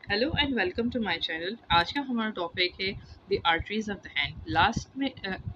Hello and welcome to my channel. आज का हमारा टॉपिक है the arteries of the hand.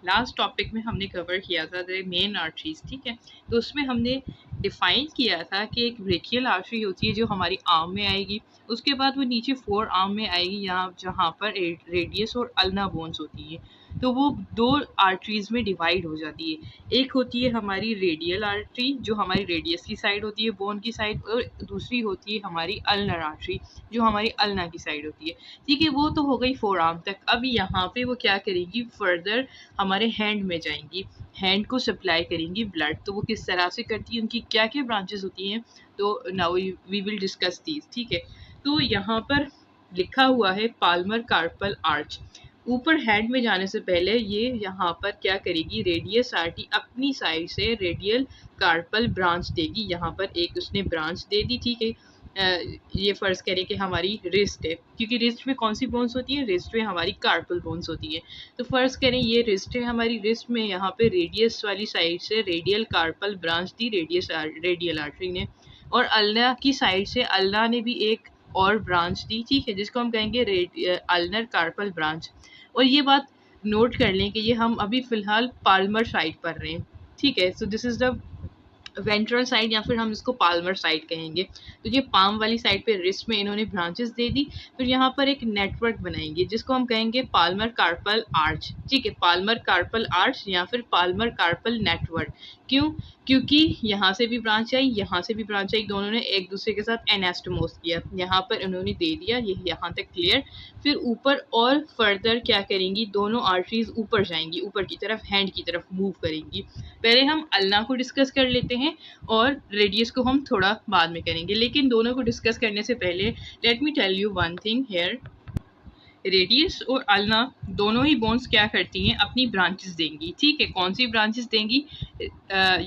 Last topic में हमने कवर किया था द मेन आर्टरीज, ठीक है। तो उसमें हमने डिफाइन किया था कि एक ब्रेकियल आर्टरी होती है जो हमारी आर्म में आएगी, उसके बाद वो नीचे फोर आर्म में आएगी, यहाँ जहाँ पर रेडियस और अल्ना बोन्स होती है। तो वो दो आर्टरीज में डिवाइड हो जाती है। एक होती है हमारी रेडियल आर्टरी जो हमारी रेडियस की साइड होती है, बोन की साइड, और दूसरी होती है हमारी अल्नर आर्टरी जो हमारी अल्ना की साइड होती है। ठीक है, वो तो हो गई फोर आर्म तक। अब यहाँ पे वो क्या करेंगी, फर्दर हमारे हैंड में जाएंगी, हैंड को सप्लाई करेंगी ब्लड। तो वो किस तरह से करती है, उनकी क्या क्या ब्रांचेस होती हैं, तो now we will discuss these, ठीक है। तो यहाँ पर लिखा हुआ है पाल्मर कार्पल आर्च। ऊपर हैंड में जाने से पहले ये यहाँ पर क्या करेगी, रेडियस आर्टी अपनी साइड से रेडियल कार्पल ब्रांच देगी। यहाँ पर एक उसने ब्रांच दे दी, ठीक है। ये फर्ज करें कि हमारी रिस्ट है, क्योंकि रिस्ट में कौन सी बोन्स होती है, रिस्ट में हमारी कार्पल बोन्स होती है। तो फर्ज करें ये रिस्ट है हमारी, रिस्ट में यहाँ पे रेडियस वाली साइड से रेडियल कार्पल ब्रांच दी रेडियल आर्टरी ने, और अल्ना की साइड से अल्ना ने भी एक और ब्रांच दी, ठीक है, जिसको हम कहेंगे अल्नर कार्पल ब्रांच। और ये बात नोट कर लें कि ये हम अभी फिलहाल पाल्मर साइड पढ़ रहे हैं, ठीक है। So this is the ventral side, या फिर हम इसको पाल्मर साइड कहेंगे। तो ये पाम वाली साइड पे रिस्ट में इन्होंने ब्रांचेस दे दी। फिर यहाँ पर एक नेटवर्क बनाएंगे जिसको हम कहेंगे पाल्मर कार्पल आर्च, ठीक है, पाल्मर कार्पल आर्च या फिर पाल्मर कार्पल नेटवर्क। क्यों? क्योंकि यहाँ से भी ब्रांच आई, यहाँ से भी ब्रांच आई, दोनों ने एक दूसरे के साथ एनास्टोमोस किया। यहाँ पर उन्होंने दे दिया, ये यहाँ तक क्लियर। फिर ऊपर और फर्दर क्या करेंगी, दोनों आर्टरीज ऊपर जाएंगी, ऊपर की तरफ हैंड की तरफ मूव करेंगी। पहले हम अल्ना को डिस्कस कर लेते हैं और रेडियस को हम थोड़ा बाद में करेंगे, लेकिन दोनों को डिस्कस करने से पहले let me tell you one thing here. Radius और अल्ना दोनों ही बोन्स क्या करती हैं, अपनी ब्रांचेस देंगी, ठीक है। कौन सी ब्रांचेस देंगी,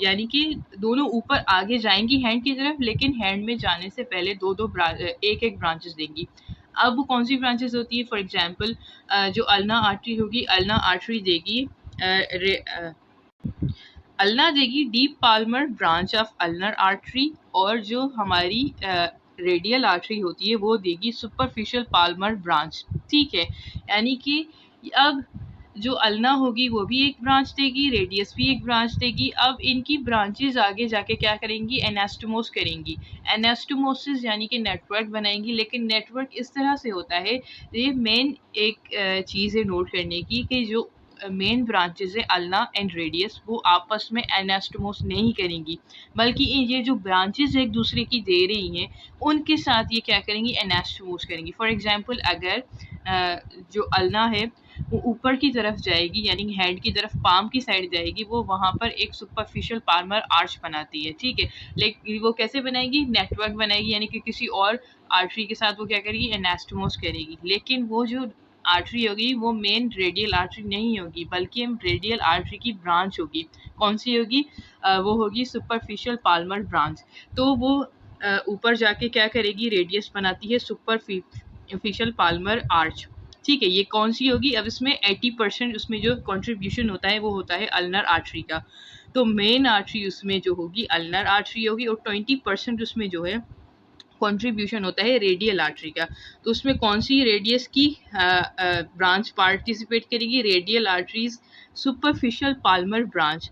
यानी कि दोनों ऊपर आगे जाएंगी हैंड की तरफ, लेकिन हैंड में जाने से पहले एक एक ब्रांचेस देंगी। अब कौन सी ब्रांचेस होती है, फॉर एग्जाम्पल जो अल्ना आर्टरी होगी, अल्ना आर्टरी देगी अल्ना देगी deep Palmer branch of ulnar artery, और जो हमारी रेडियल आर्टरी होती है वो देगी सुपरफिशियल पाल्मर ब्रांच, ठीक है। यानी कि अब जो अल्ना होगी वो भी एक ब्रांच देगी, रेडियस भी एक ब्रांच देगी। अब इनकी ब्रांचेस आगे जाके क्या करेंगी, एनास्टोमोस करेंगी। एनास्टोमोसिस यानी कि नेटवर्क बनाएंगी, लेकिन नेटवर्क इस तरह से होता है, ये मेन एक चीज़ है नोट करने की, कि जो मेन ब्रांचेस है अल्ना एंड रेडियस, वो आपस में एनास्टोमोस नहीं करेंगी, बल्कि ये जो ब्रांचेस एक दूसरे की दे रही हैं उनके साथ ये क्या करेंगी, एनास्टोमोस करेंगी। फॉर एग्जांपल अगर जो अल्ना है वो ऊपर की तरफ जाएगी, यानी हैंड की तरफ पाम की साइड जाएगी, वो वहाँ पर एक सुपरफिशियल पाल्मर आर्च बनाती है, ठीक है। लेकिन वो कैसे बनाएगी, नेटवर्क बनाएगी, यानी कि किसी और आर्टरी के साथ वो क्या करेगी, एनास्टोमोस करेगी। लेकिन वो जो आर्टरी होगी वो मेन रेडियल आर्टरी नहीं होगी, बल्कि हम रेडियल आर्टरी की ब्रांच होगी। कौन सी होगी, वो होगी सुपरफिशियल पाल्मर ब्रांच। तो वो ऊपर जाके क्या करेगी, रेडियस बनाती है सुपरफिशियल पाल्मर आर्च, ठीक है। ये कौन सी होगी, अब इसमें 80% उसमें जो कंट्रीब्यूशन होता है वो होता है अल्नर आर्टरी का। तो मेन आर्टरी उसमें जो होगी अल्नर आर्टरी होगी, और 20% उसमें जो है कंट्रीब्यूशन होता है रेडियल आर्टरी का। तो उसमें कौन सी रेडियस की ब्रांच पार्टिसिपेट करेगी, radial arteries superficial Palmer branch,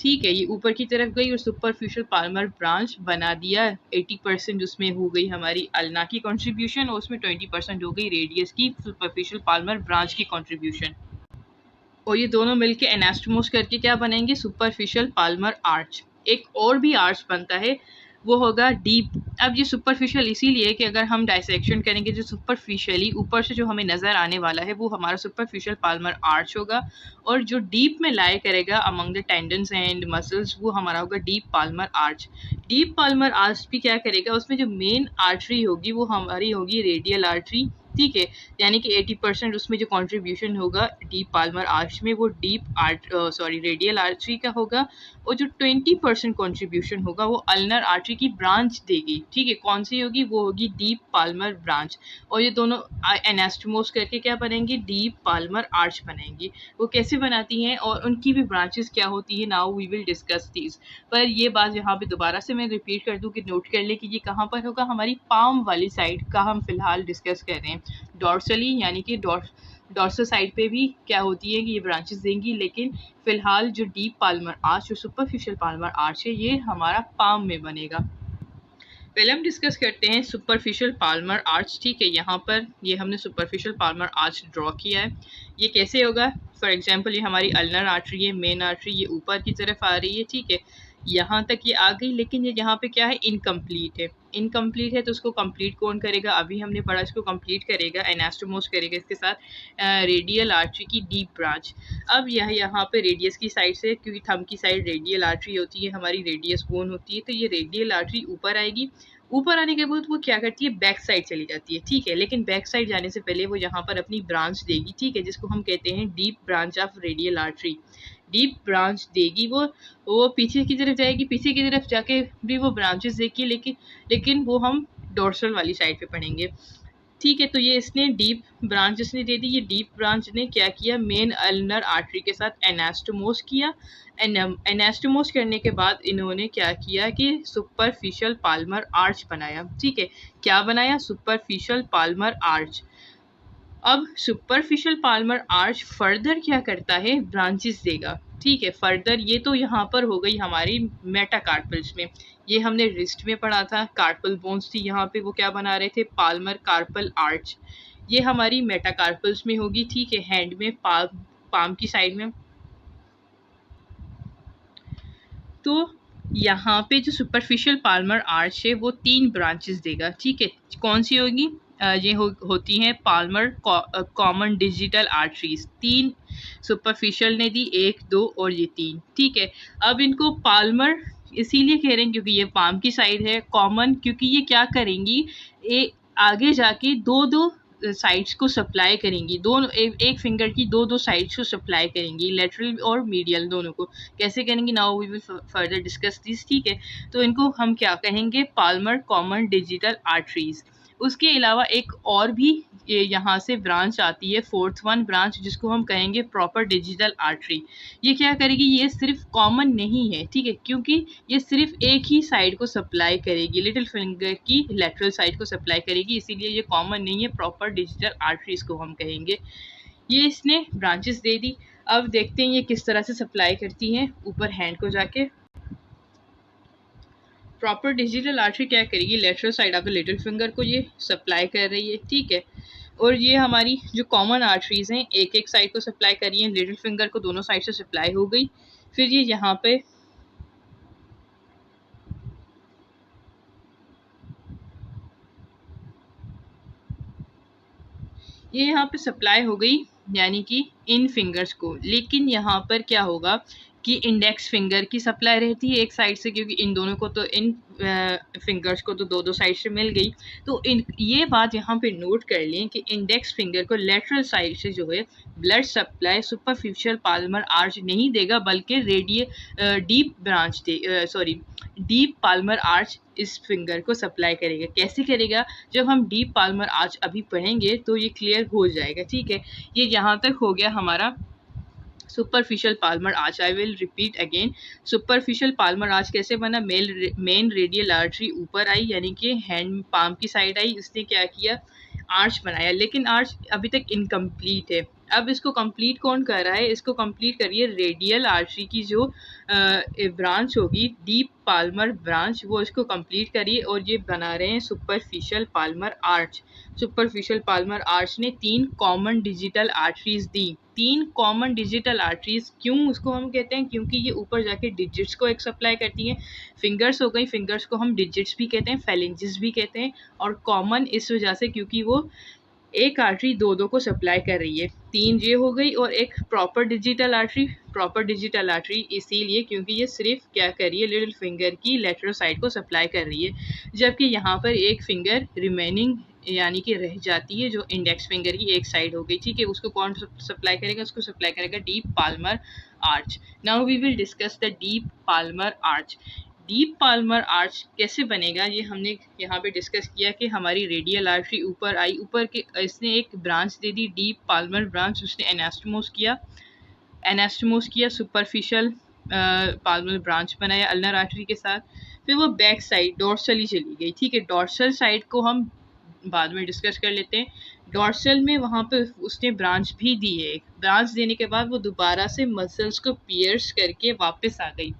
ठीक है। ये ऊपर की तरफ गई और सुपरफिशियल पाल्मर ब्रांच बना दिया। 80% उसमें हो गई हमारी अल्ना की कंट्रीब्यूशन, और उसमें 20% हो गई रेडियस की सुपरफिशियल पाल्मर ब्रांच की कंट्रीब्यूशन। और ये दोनों मिलके एनास्टोमोस करके क्या बनेंगे, सुपरफिशियल पाल्मर आर्च। एक और भी आर्च बनता है, वो होगा डीप। अब ये सुपरफिशियल इसीलिए कि अगर हम डायसेक्शन करेंगे, जो सुपरफिशियली ऊपर से जो हमें नज़र आने वाला है वो हमारा सुपरफिशियल पाल्मर आर्च होगा, और जो डीप में लाई करेगा among the tendons and muscles वो हमारा होगा deep palmar arch. Deep palmar arch भी क्या करेगा, उसमें जो मेन आर्टरी होगी वो हमारी होगी रेडियल आर्टरी, ठीक है। यानी कि 80% उसमें जो कंट्रीब्यूशन होगा डीप पाल्मर आर्च में वो रेडियल आर्टरी का होगा, और जो 20% कंट्रीब्यूशन होगा वो अल्नर आर्टरी की ब्रांच देगी, ठीक है, कौन सी होगी? वो होगी डीप पाल्मर ब्रांच। और ये दोनों एनास्टोमोस करके क्या बनेंगे? डीप पाल्मर आर्च बनेंगी। वो कैसे बनाती हैं और उनकी भी ब्रांचेस क्या होती है? Now we will discuss these. पर ये बात यहाँ पे दोबारा से मैं रिपीट कर दूं कि नोट कर ले कि ये कहाँ पर होगा? हमारी पाम वाली साइड का हम फिलहाल डिस्कस कर रहे हैं। डॉर्सली यानी कि डॉर्सल साइड पे भी क्या होती है कि ये ब्रांचेस देंगी, लेकिन फिलहाल जो डीप पाल्मर आर्च, जो सुपरफिशियल पाल्मर आर्च है, ये हमारा पाम में बनेगा। पहले हम डिस्कस करते हैं सुपरफिशियल पाल्मर आर्च। ठीक है, यहाँ पर ये हमने सुपरफिशियल पाल्मर आर्च ड्रॉ किया है। ये कैसे होगा? फॉर एग्जांपल ये हमारी अल्नर आर्टरी है, मेन आर्टरी, ये ऊपर की तरफ आ रही है। ठीक है, यहाँ तक ये आ गई, लेकिन ये यहाँ पे क्या है? इनकम्प्लीट है। इनकम्प्लीट है तो उसको कंप्लीट कौन करेगा? अभी हमने पढ़ा, इसको कंप्लीट करेगा एनास्टोमोस करेगा इसके साथ रेडियल आर्टरी की डीप ब्रांच। अब यह यहाँ पे रेडियस की साइड से, क्योंकि थंब की साइड रेडियल आर्टरी होती है, हमारी रेडियस बोन होती है, तो ये रेडियल आर्टरी ऊपर आएगी। ऊपर आने के बाद वो क्या करती है? बैक साइड चली जाती है। ठीक है, लेकिन बैक साइड जाने से पहले वो यहाँ पर अपनी ब्रांच देगी। ठीक है, जिसको हम कहते हैं deep branch of radial artery. Deep branch देगी वो पीछे की तरफ जाएगी, पीछे की तरफ जाके भी वो ब्रांचेस देगी, लेकिन वो हम डोर्सल वाली साइड पे पढ़ेंगे। ठीक है, तो ये इसने डीप ब्रांच इसने दे दी। ये डीप ब्रांच ने क्या किया? मेन अल्नर आर्टरी के साथ एनास्टोमोस किया। एनास्टोमोस करने के बाद इन्होंने क्या किया कि सुपरफिशियल पाल्मर आर्च बनाया। ठीक है, क्या बनाया? Superficial Palmer arch. अब सुपरफिशियल पाल्मर आर्च फर्दर क्या करता है? ब्रांचेस देगा। ठीक है, फर्दर ये तो यहाँ पर हो गई हमारी मेटाकार्पल्स में। ये हमने रिस्ट में पढ़ा था, कार्पल बोन्स थी यहाँ पे, वो क्या बना रहे थे? Palmar carpal arch. ये हमारी मेटाकार्पल्स में होगी। ठीक है, हैंड में, पाम की साइड में। तो यहाँ पे जो सुपरफिशियल पाल्मर आर्च है वो 3 ब्रांचेस देगा। ठीक है, कौन सी होगी? ये होती हैं Palmer common digital arteries. 3 superficial ने दी, 1, 2 और ये 3। ठीक है, अब इनको पाल्मर इसीलिए कह रहे हैं क्योंकि ये पाम की साइड है। कॉमन क्योंकि ये क्या करेंगी? आगे जाके दो साइड्स को सप्लाई करेंगी, दोनों एक फिंगर की दो साइड्स को सप्लाई करेंगी, लेटरल और मीडियल दोनों को। कैसे करेंगी? Now we will further discuss this. ठीक है, तो इनको हम क्या कहेंगे? Palmar common digital arteries. उसके अलावा एक और भी यहाँ से ब्रांच आती है, 4th वन ब्रांच, जिसको हम कहेंगे प्रॉपर डिजिटल आर्टरी। ये क्या करेगी? ये सिर्फ कॉमन नहीं है। ठीक है, क्योंकि ये सिर्फ एक ही साइड को सप्लाई करेगी, लिटिल फिंगर की लेटरल साइड को सप्लाई करेगी, इसीलिए ये कॉमन नहीं है, प्रॉपर डिजिटल आर्टरी इसको हम कहेंगे। ये इसने ब्रांचेस दे दी। अब देखते हैं ये किस तरह से सप्लाई करती हैं ऊपर हैंड को जाके। प्रॉपर डिजिटल आर्टरी क्या करेगी? Lateral side of the little finger को ये सप्लाई कर रही है। ठीक है, और ये हमारी जो कॉमन आर्टरीज हैं एक एक साइड को सप्लाई कर रही हैं, लिटिल फिंगर को दोनों साइड से सप्लाई हो गई। फिर ये यहाँ पे सप्लाई हो गई, यानी कि इन फिंगर्स को। लेकिन यहाँ पर क्या होगा कि इंडेक्स फिंगर की सप्लाई रहती है एक साइड से, क्योंकि इन दोनों को तो इन फिंगर्स को तो दो साइड से मिल गई। तो ये बात यहाँ पे नोट कर लें कि इंडेक्स फिंगर को लेटरल साइड से जो है blood supply superficial Palmer arch नहीं देगा, बल्कि डीप पाल्मर आर्च इस फिंगर को सप्लाई करेगा। कैसे करेगा? जब हम डीप पाल्मर आर्च अभी पढ़ेंगे तो ये क्लियर हो जाएगा। ठीक है, ये यहाँ तक हो गया हमारा superficial Palmer arch. I will repeat again, superficial Palmer arch कैसे बना? मेन रेडियल आर्टरी ऊपर आई, यानी कि हैंड पाम की साइड आई, इसने क्या किया? आर्च बनाया, लेकिन आर्च अभी तक इनकम्प्लीट है। अब इसको कंप्लीट कौन कर रहा है? इसको कंप्लीट करिए रेडियल आर्टरी की जो ब्रांच होगी, डीप पाल्मर ब्रांच, वो इसको कंप्लीट करिए, और ये बना रहे हैं superficial Palmer arch. Superficial Palmer arch ने 3 कॉमन डिजिटल आर्टरीज दी। 3 कॉमन डिजिटल आर्टरीज क्यों उसको हम कहते हैं? क्योंकि ये ऊपर जाके डिजिट्स को एक सप्लाई करती हैं। फिंगर्स हो गई, फिंगर्स को हम डिजिट्स भी कहते हैं, फेलेंजेस भी कहते हैं, और कॉमन इस वजह से क्योंकि वो एक आर्टरी दो को सप्लाई कर रही है। 3 ये हो गई, और एक प्रॉपर डिजिटल आर्टरी इसीलिए क्योंकि ये सिर्फ क्या कर रही है? लिटिल फिंगर की लेटरल साइड को सप्लाई कर रही है, जबकि यहाँ पर एक फिंगर रिमेनिंग यानी कि रह जाती है, जो इंडेक्स फिंगर की एक साइड हो गई। ठीक है, उसको कौन सप्लाई करेगा? उसको सप्लाई करेगा deep palmar arch. Now we will discuss the deep palmar arch. Deep palmar arch कैसे बनेगा ये हमने यहाँ पे डिस्कस किया कि हमारी रेडियल आर्टरी ऊपर आई, ऊपर के इसने एक ब्रांच दे दी डीप पाल्मर ब्रांच, उसने एनास्टमोस किया सुपरफिशियल पाल्मर ब्रांच बनाया अल्नर आर्टरी के साथ। फिर वो बैक साइड डॉर्सली चली गई, ठीक है। डॉर्सल साइड को हम बाद में डिस्कस कर लेते हैं। डॉर्सल में वहाँ पे उसने ब्रांच भी दी है, ब्रांच देने के बाद वो दोबारा से मसल्स को पियर्स करके वापस आ गई।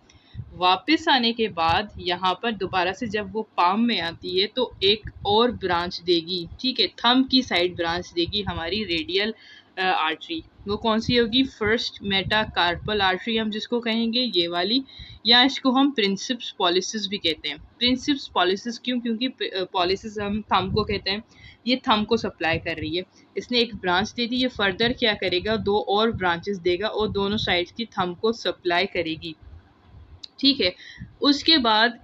वापस आने के बाद यहाँ पर दोबारा से जब वो पाम में आती है तो एक और ब्रांच देगी, ठीक है, थंब की साइड ब्रांच देगी हमारी रेडियल आर्टरी। वो कौन सी होगी? फर्स्ट मेटाकार्पल आर्टरी हम जिसको कहेंगे, ये वाली, या इसको हम प्रिंसिप्स पॉलिसिस भी कहते हैं। प्रिंसिप्स पॉलिसिस क्यों? क्योंकि पॉलिसिस हम थंब को कहते हैं, ये थंब को सप्लाई कर रही है। इसने एक ब्रांच दे दी, ये फर्दर क्या करेगा, दो और ब्रांचेस देगा और दोनों साइड्स की थंब को सप्लाई करेगी, ठीक है। उसके बाद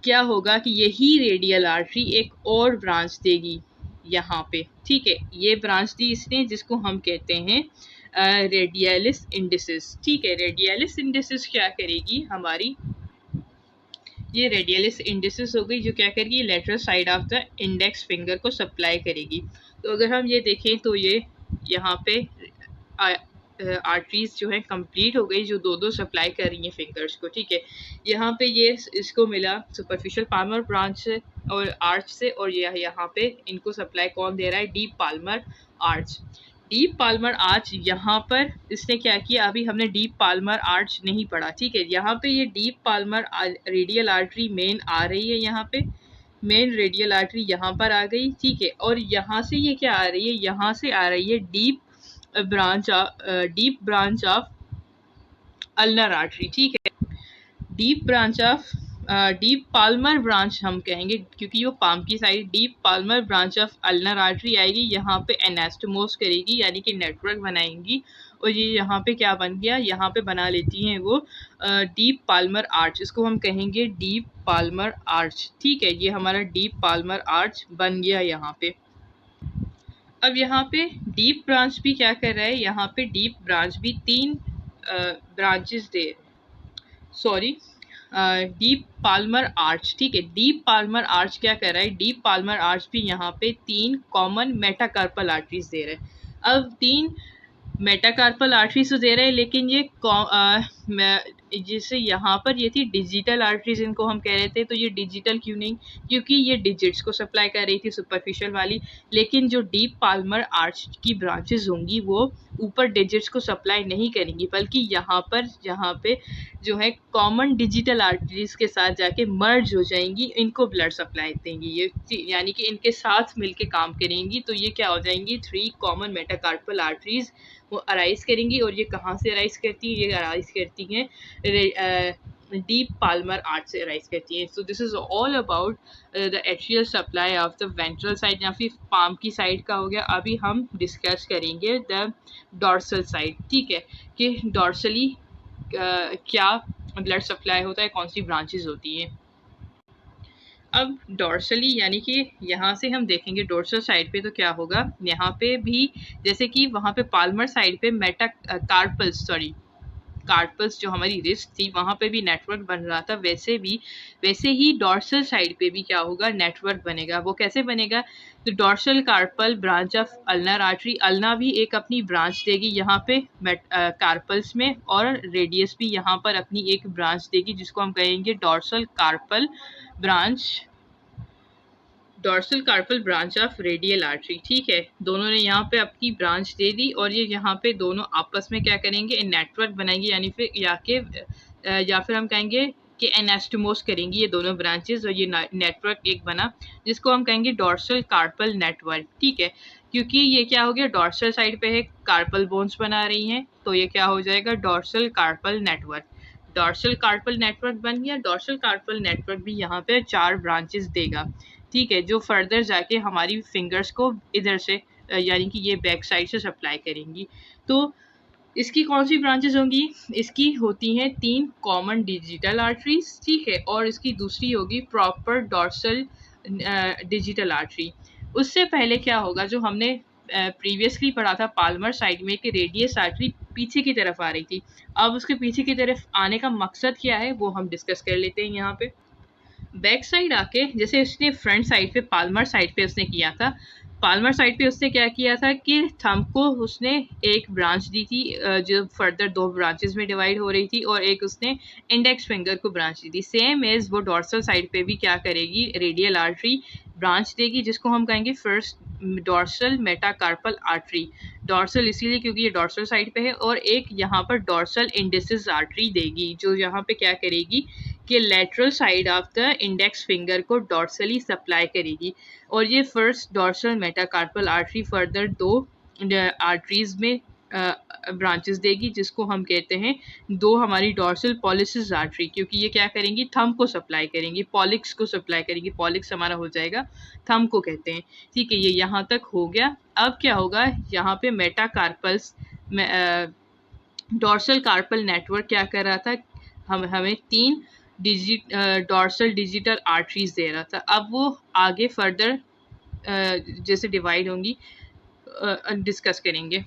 क्या होगा कि यही रेडियल आर्टरी एक और ब्रांच देगी यहाँ पे, ठीक है। ये ब्रांच दी इसने जिसको हम कहते हैं रेडियलिस इंडिसिस, ठीक है। रेडियलिस इंडिसिस क्या करेगी हमारी, ये रेडियलिस इंडिसिस हो गई जो क्या करेगी, lateral side of the index finger को सप्लाई करेगी। तो अगर हम ये देखें तो ये यहाँ पे आर्टरीज जो है कंप्लीट हो गई, जो दो दो सप्लाई कर रही हैं फिंगर्स को, ठीक है। यहाँ पे ये इसको मिला सुपरफिशियल पाल्मर ब्रांच से और आर्च से, और ये यहाँ पे इनको सप्लाई कौन दे रहा है, deep palmar arch. Deep palmar arch यहाँ पर इसने क्या किया, अभी हमने डीप पाल्मर आर्च नहीं पढ़ा, ठीक है। यहाँ पे ये डीप पाल्मर रेडियल आर्टरी मेन आ रही है, यहाँ पे मेन रेडियल आर्टरी यहाँ पर आ गई, ठीक है। और यहाँ से ये क्या आ रही है, यहाँ से आ रही है deep branch of ulnar artery, ठीक है। डीप पाल्मर ब्रांच हम कहेंगे क्योंकि वो पाम की side, deep Palmer branch of ulnar artery आएगी, यहाँ पे एनास्टोमोस करेगी यानी कि नेटवर्क बनाएंगी, और ये यहाँ पे क्या बन गया, यहाँ पे बना लेती हैं वो डीप पाल्मर आर्च, इसको हम कहेंगे डीप पाल्मर आर्च, ठीक है। ये हमारा डीप पाल्मर आर्च बन गया यहाँ पे। अब यहाँ पे डीप ब्रांच भी क्या कर रहा है, यहाँ पे डीप ब्रांच भी तीन ब्रांचेस दे, सॉरी डीप पाल्मर आर्च, ठीक है। डीप पाल्मर आर्च क्या कर रहा है, डीप पाल्मर आर्च भी यहाँ पे तीन कॉमन मेटाकार्पल आर्टरीज दे रहे हैं। अब तीन मेटाकार्पल आर्टरीज तो दे रहे हैं, लेकिन ये जैसे यहाँ पर ये थी डिजिटल आर्टरीज, इनको हम कह रहे थे, तो ये डिजिटल क्यों नहीं, क्योंकि ये डिजिट्स को सप्लाई कर रही थी सुपरफिशियल वाली। लेकिन जो डीप पाल्मर आर्च की ब्रांचेस होंगी वो ऊपर डिजिट्स को सप्लाई नहीं करेंगी, बल्कि यहाँ पे जो है कॉमन डिजिटल आर्टरीज के साथ जाके मर्ज हो जाएंगी, इनको ब्लड सप्लाई देंगी, ये यानी कि इनके साथ मिलके काम करेंगी। तो ये क्या हो जाएंगी, थ्री कॉमन मेटाकार्पल आर्टरीज वो अराइज करेंगी। और ये कहाँ से अराइज करती है, ये अराइज करती हैं डीप पाल्मर आर्च से अराइज करती है। So this is all about the atrial supply of the ventral side या फिर पाम की साइड का हो गया। अभी हम डिस्कस करेंगे द डॉर्सल साइड, ठीक है, कि डॉर्सली क्या ब्लड सप्लाई होता है, कौन सी ब्रांचेस होती हैं। अब डॉर्सली यानी कि यहाँ से हम देखेंगे डॉर्सल साइड पे तो क्या होगा, यहाँ पे भी जैसे कि वहाँ पे पाल्मर साइड पे कार्पल्स जो हमारी रिस्ट थी वहाँ पे भी नेटवर्क बन रहा था, वैसे ही डॉर्सल साइड पे भी क्या होगा, नेटवर्क बनेगा। वो कैसे बनेगा, तो dorsal carpal branch of ulnar artery, ulna भी एक अपनी ब्रांच देगी यहाँ पे कार्पल्स में, और रेडियस भी यहाँ पर अपनी एक ब्रांच देगी जिसको हम कहेंगे dorsal carpal branch of radial artery, ठीक है। दोनों ने यहाँ पे अपनी ब्रांच दे दी और ये यहाँ पे दोनों आपस में क्या करेंगे, नेटवर्क बनाएंगे, यानी फिर या फिर हम कहेंगे कि एनास्टोमोस करेंगी ये दोनों ब्रांचेस, और ये नेटवर्क एक बना जिसको हम कहेंगे डॉर्सल कार्पल नेटवर्क, ठीक है। क्योंकि ये क्या हो गया, डॉर्सल साइड पे है, कार्पल बोन्स बना रही हैं, तो ये क्या हो जाएगा, dorsal carpal network. Dorsal carpal network बन गया। डॉर्सल कार्पल नेटवर्क भी यहाँ पे 4 ब्रांचेस देगा, ठीक है, जो फर्दर जाके हमारी फिंगर्स को इधर से यानी कि ये बैक साइड से सप्लाई करेंगी। तो इसकी कौन सी ब्रांचेस होंगी, इसकी होती हैं 3 कॉमन डिजिटल आर्टरीज, ठीक है, और इसकी दूसरी होगी प्रॉपर डॉर्सल डिजिटल आर्टरी। उससे पहले क्या होगा, जो हमने प्रीवियसली पढ़ा था पाल्मर साइड में कि रेडियस आर्टरी पीछे की तरफ आ रही थी, अब उसके पीछे की तरफ आने का मकसद क्या है वो हम डिस्कस कर लेते हैं यहाँ पे। बैक साइड आके जैसे उसने फ्रंट साइड पे पाल्मर साइड पे उसने किया था, पाल्मर साइड पे उसने क्या किया था कि थंब को उसने एक ब्रांच दी थी जो फर्दर दो ब्रांचेस में डिवाइड हो रही थी, और एक उसने इंडेक्स फिंगर को ब्रांच दी थी। सेम एज वो डॉर्सल साइड पे भी क्या करेगी, रेडियल आर्टरी ब्रांच देगी जिसको हम कहेंगे first dorsal metacarpal artery. Dorsal इसीलिए क्योंकि ये डॉर्सल साइड पे है, और एक यहाँ पर डॉर्सल इंडिसिस आर्टरी देगी जो यहाँ पे क्या करेगी कि lateral side of the index finger को डॉर्सली सप्लाई करेगी। और ये first dorsal metacarpal artery further दो आर्टरीज में ब्रांचेस देगी जिसको हम कहते हैं दो हमारी डॉर्सल पॉलिसिस आर्टरी, क्योंकि ये क्या करेंगी, थंब को सप्लाई करेंगी, पॉलिक्स को सप्लाई करेंगी। पॉलिक्स हमारा हो जाएगा थंब को कहते हैं। ठीक है, ये यहाँ तक हो गया। अब क्या होगा, यहाँ पे मेटाकार्पल्स डॉर्सल कार्पल नेटवर्क क्या कर रहा था, हमें तीन डॉर्सल डिजिटल आर्टरीज दे रहा था। अब वो आगे फर्दर जैसे डिवाइड होंगी डिस्कस करेंगे।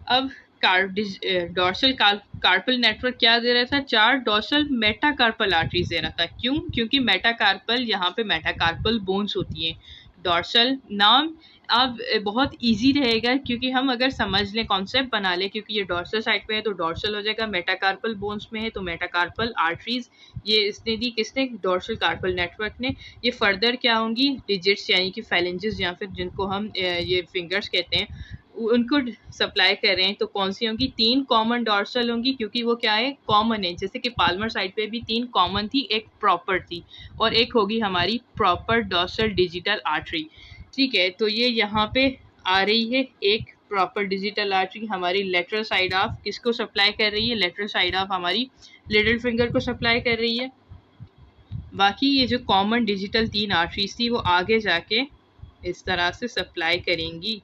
अब डॉर्सल कार्पल नेटवर्क क्या दे रहा था, चार डॉर्सल मेटाकार्पल आर्टरीज दे रहा था। क्यों, क्योंकि मेटाकार्पल यहाँ पे मेटाकार्पल बोन्स होती हैं। डॉर्सल नाम अब बहुत इजी रहेगा क्योंकि हम अगर समझ लें, कॉन्सेप्ट बना लें, क्योंकि ये डॉर्सल साइड पे है तो डॉर्सल हो जाएगा, मेटाकार्पल बोन्स में है तो मेटाकार्पल आर्टरीज ये इसने दी, किसने, डॉर्सल कार्पल नेटवर्क ने। ये फर्दर क्या होंगी, डिजिट्स यानी कि फैलेंजेस या फिर जिनको हम ये फिंगर्स कहते हैं उनको सप्लाई कर रहे हैं। तो कौन सी होंगी, तीन कॉमन डॉर्सल होंगी क्योंकि वो क्या है, कॉमन है। जैसे कि पाल्मर साइड पे भी तीन कॉमन थी, एक प्रॉपर थी, और एक होगी हमारी प्रॉपर डॉर्सल डिजिटल आर्टरी। ठीक है, तो ये यहाँ पे आ रही है एक प्रॉपर डिजिटल आर्टरी हमारी लेटरल साइड ऑफ किसको सप्लाई कर रही है, लेटरल साइड ऑफ हमारी लिटिल फिंगर को सप्लाई कर रही है। बाकी ये जो कॉमन डिजिटल तीन आर्टरीज थी वो आगे जाके इस तरह से सप्लाई करेंगी।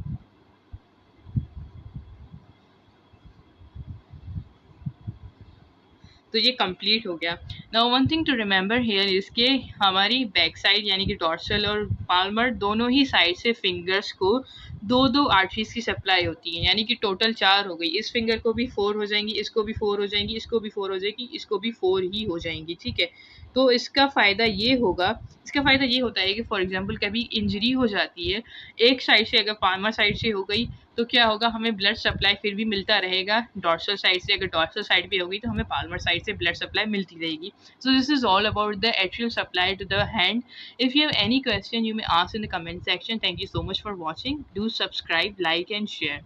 तो ये कंप्लीट हो गया। Now one thing to remember here इसके हमारी बैक साइड यानी कि डॉर्सल और पाल्मर दोनों ही साइड से फिंगर्स को दो दो आर्टरीज की सप्लाई होती है, यानी कि टोटल चार हो गई। इस फिंगर को भी फोर हो जाएंगी, इसको भी फोर हो जाएंगी, इसको भी फोर हो जाएगी, इसको भी फोर ही हो जाएंगी। ठीक है, तो इसका फ़ायदा ये होगा, इसका फ़ायदा ये होता है कि फॉर एग्जांपल कभी इंजरी हो जाती है एक साइड से, अगर पाल्मर साइड से हो गई तो क्या होगा, हमें ब्लड सप्लाई फिर भी मिलता रहेगा डॉर्सल साइड से। अगर डॉर्सल साइड पे होगी तो हमें पाल्मर साइड से ब्लड सप्लाई मिलती रहेगी। So this is all about the atrial supply to the hand. If you have any question you may ask in the comment section. Thank you so much for watching. Do subscribe, like and share.